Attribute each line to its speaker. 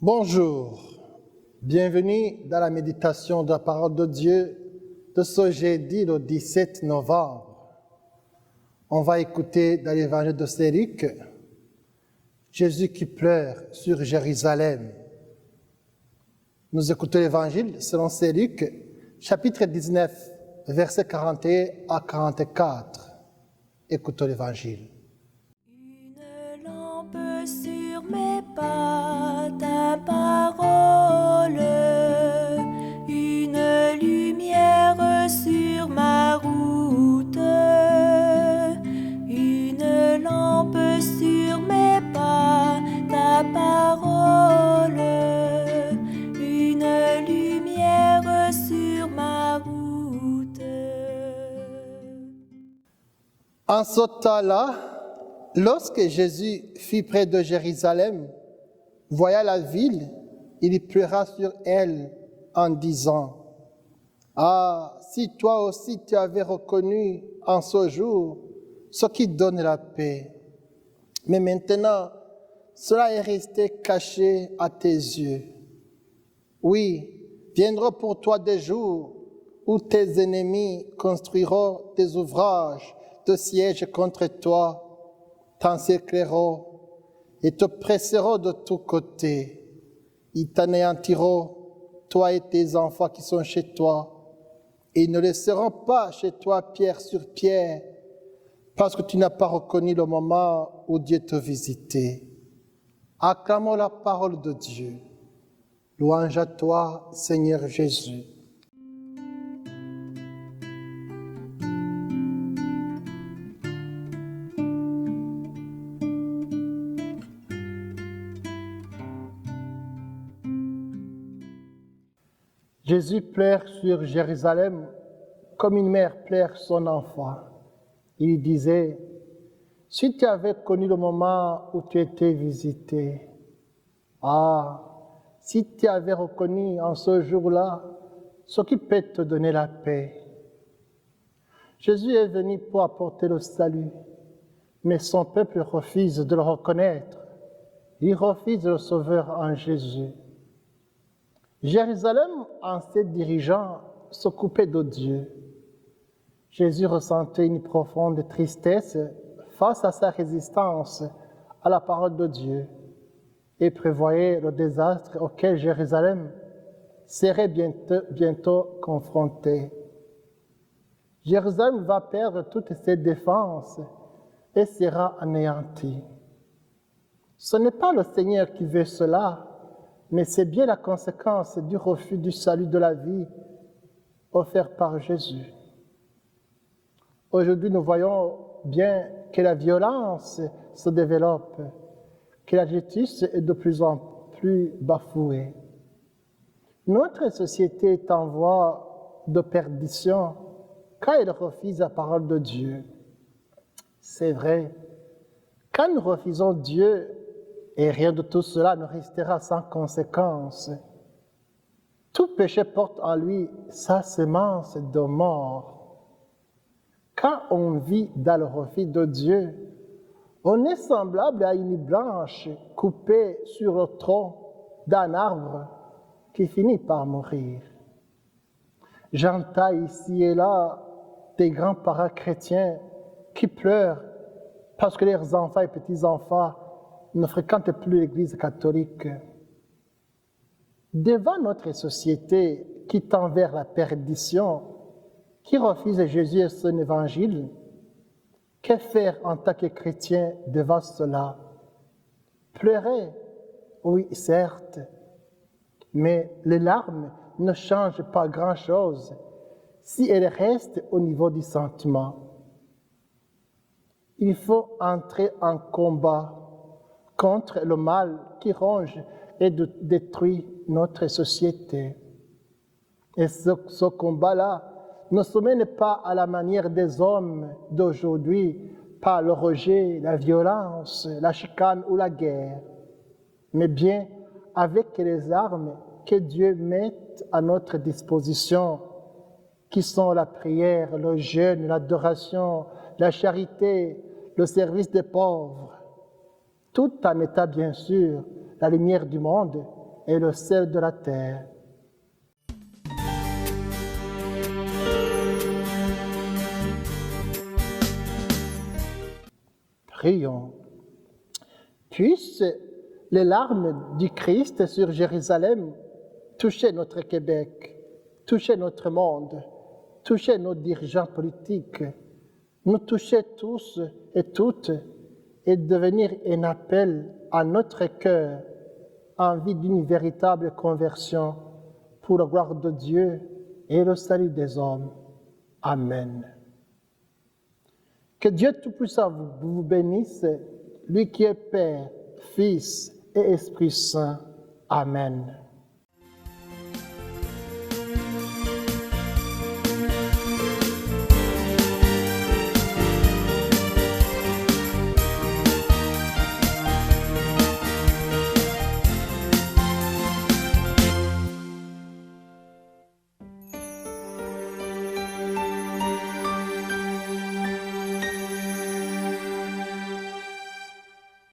Speaker 1: Bonjour, bienvenue dans la méditation de la parole de Dieu de ce jeudi le 17 novembre. On va écouter dans l'évangile de Saint Luc, Jésus qui pleure sur Jérusalem. Nous écoutons l'évangile selon Saint Luc, chapitre 19, versets 41 à 44. Écoutons l'évangile.
Speaker 2: Une lampe sur mes pas, ta parole, une lumière sur ma route, une lampe sur mes pas, ta parole, une lumière sur ma route.
Speaker 1: En ce temps-là, lorsque Jésus fut près de Jérusalem, voyant la ville, il pleura sur elle en disant, « Ah, si toi aussi tu avais reconnu en ce jour ce qui donne la paix. Mais maintenant, cela est resté caché à tes yeux. Oui, viendront pour toi des jours où tes ennemis construiront des ouvrages de siège contre toi, t'encercleront et te presseront de tous côtés. Ils t'anéantiront, toi et tes enfants qui sont chez toi, et ils ne laisseront pas chez toi pierre sur pierre, parce que tu n'as pas reconnu le moment où Dieu te visitait. Acclamons la parole de Dieu. Louange à toi, Seigneur Jésus. Jésus pleure sur Jérusalem comme une mère pleure son enfant. Il disait, « Si tu avais connu le moment où tu étais visité, ah, si tu avais reconnu en ce jour-là ce qui peut te donner la paix. » Jésus est venu pour apporter le salut, mais son peuple refuse de le reconnaître. Il refuse le Sauveur en Jésus. Jérusalem, en ses dirigeants, s'occupait de Dieu. Jésus ressentait une profonde tristesse face à sa résistance à la parole de Dieu et prévoyait le désastre auquel Jérusalem serait bientôt confrontée. Jérusalem va perdre toutes ses défenses et sera anéantie. Ce n'est pas le Seigneur qui veut cela, mais c'est bien la conséquence du refus du salut de la vie offert par Jésus. Aujourd'hui, nous voyons bien que la violence se développe, que la justice est de plus en plus bafouée. Notre société est en voie de perdition quand elle refuse la parole de Dieu. C'est vrai, quand nous refusons Dieu, et rien de tout cela ne restera sans conséquence. Tout péché porte en lui sa semence de mort. Quand on vit dans le refus de Dieu, on est semblable à une branche coupée sur le tronc d'un arbre qui finit par mourir. J'entends ici et là des grands-parents chrétiens qui pleurent parce que leurs enfants et petits-enfants ne fréquentent plus l'Église catholique. Devant notre société qui tend vers la perdition, qui refuse Jésus et son évangile, que faire en tant que chrétien devant cela? Pleurer, oui, certes, mais les larmes ne changent pas grand-chose si elles restent au niveau du sentiment. Il faut entrer en combat contre le mal qui ronge et détruit notre société. Et ce combat-là ne se mène pas à la manière des hommes d'aujourd'hui, par le rejet, la violence, la chicane ou la guerre, mais bien avec les armes que Dieu met à notre disposition, qui sont la prière, le jeûne, l'adoration, la charité, le service des pauvres, tout en mettant bien sûr la lumière du monde et le sel de la terre. Prions. Puissent les larmes du Christ sur Jérusalem toucher notre Québec, toucher notre monde, toucher nos dirigeants politiques, nous toucher tous et toutes et devenir un appel à notre cœur en vue d'une véritable conversion pour la gloire de Dieu et le salut des hommes. Amen. Que Dieu Tout-Puissant vous bénisse, lui qui est Père, Fils et Esprit Saint. Amen.